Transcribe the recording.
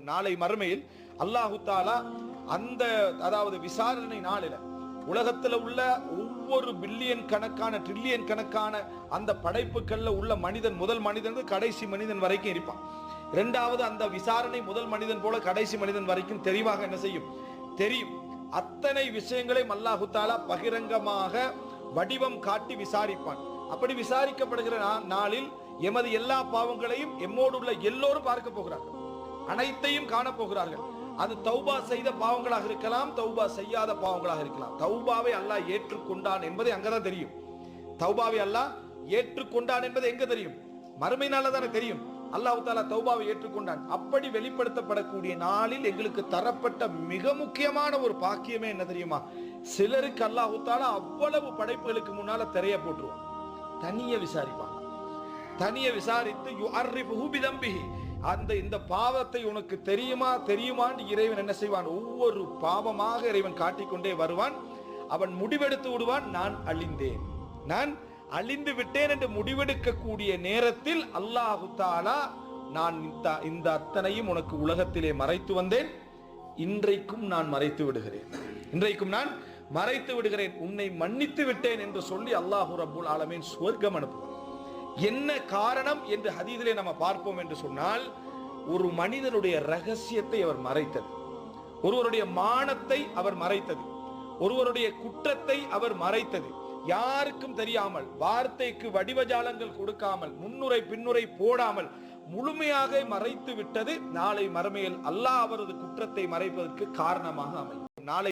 நாளை மறுமையில் அல்லாஹு தாலா அந்த அதாவது விசாரணை நாளில உலகத்துல உள்ள ஒவ்வொரு பில்லியன் கணக்கான ட்ரில்லியன் கணக்கான அந்த படைப்புகள்ல உள்ள மனிதன், முதல் மனிதன் கடைசி மனிதன் வரைக்கும் இருப்பான். இரண்டாவது அந்த விசாரணை முதல் மனிதன் போல கடைசி மனிதன் வரைக்கும் தெளிவாக என்ன செய்யும் தெரியும். அத்தனை விஷயங்களையும் அல்லாஹு தாலா பகிரங்கமாக வடிவம் காட்டி விசாரிப்பான். அப்படி விசாரிக்கப்படுகிற நாளில் எமது எல்லா பாவங்களையும் எம்மோடு உள்ள எல்லோரும் பார்க்க போகிறார்கள், அனைத்தையும் காண போகிறார்கள். அது தௌபா செய்த பாவங்களாக இருக்கலாம், தௌபா செய்யாத பாவங்களாக இருக்கலாம். தௌபாவை அல்லாஹ் ஏற்றுக்கொண்டான் என்பதை அங்கதான் தெரியும். தௌபாவை அல்லாஹ் ஏற்றுக்கொண்டான் என்பது எங்க தெரியும்? மறுமை நாள்ல தானே தெரியும். அல்லாஹ் தாலா தௌபாவை ஏற்றுக்கொண்டான். அப்படி வெளிப்படுத்தப்படக்கூடிய நாளில் எங்களுக்கு தரப்பட்ட மிக முக்கியமான ஒரு பாக்கியமே என்ன தெரியுமா? சிலருக்கு அல்லாஹ் தாலா அவ்வளவு படைப்புகளுக்கு முன்னால திரைய போட்டுருவான், தனிய விசாரிப்பான். தனிய விசாரித்து யுஅர்ரிஃபுஹு பிதம்பிஹி, அந்த இந்த பாவத்தை உனக்கு தெரியுமா தெரியுமான்னு இறைவன் என்ன செய்வான்? ஒவ்வொரு பாவமாக இறைவன் காட்டிக்கொண்டே வருவான். அவன் முடிவெடுத்து விடுவான், நான் அழிந்தேன், நான் அழிந்து விட்டேன் என்று முடிவெடுக்கக்கூடிய நேரத்தில் அல்லாஹு தாலா நான் இந்த அத்தனையும் உனக்கு உலகத்திலே மறைத்து வந்தேன், இன்றைக்கும் நான் மறைத்து விடுகிறேன், இன்றைக்கும் நான் மறைத்து விடுகிறேன், உன்னை மன்னித்து விட்டேன் என்று சொல்லி அல்லாஹு ரப்புல் ஆலமீன் சுவர்க்கம் அனுப்புவான். என்ன காரணம் என்று ஹதீஸிலே நம்ம பார்ப்போம் என்று சொன்னால், ஒரு மனிதனுடைய ரகசியத்தை அவர் மறைத்தது, ஒருவருடைய மானத்தை அவர் மறைத்தது, ஒருவருடைய குற்றத்தை அவர் மறைத்தது, யாருக்கும் தெரியாமல், வார்த்தைக்கு வடிவஜாலங்கள் கொடுக்காமல், முன்னுரை பின்னுரை போடாமல் முழுமையாக மறைத்து விட்டது நாளை மறுமையில் அல்லாஹ் அவரது குற்றத்தை மறைப்பதற்கு காரணமாக அமையும். நாளை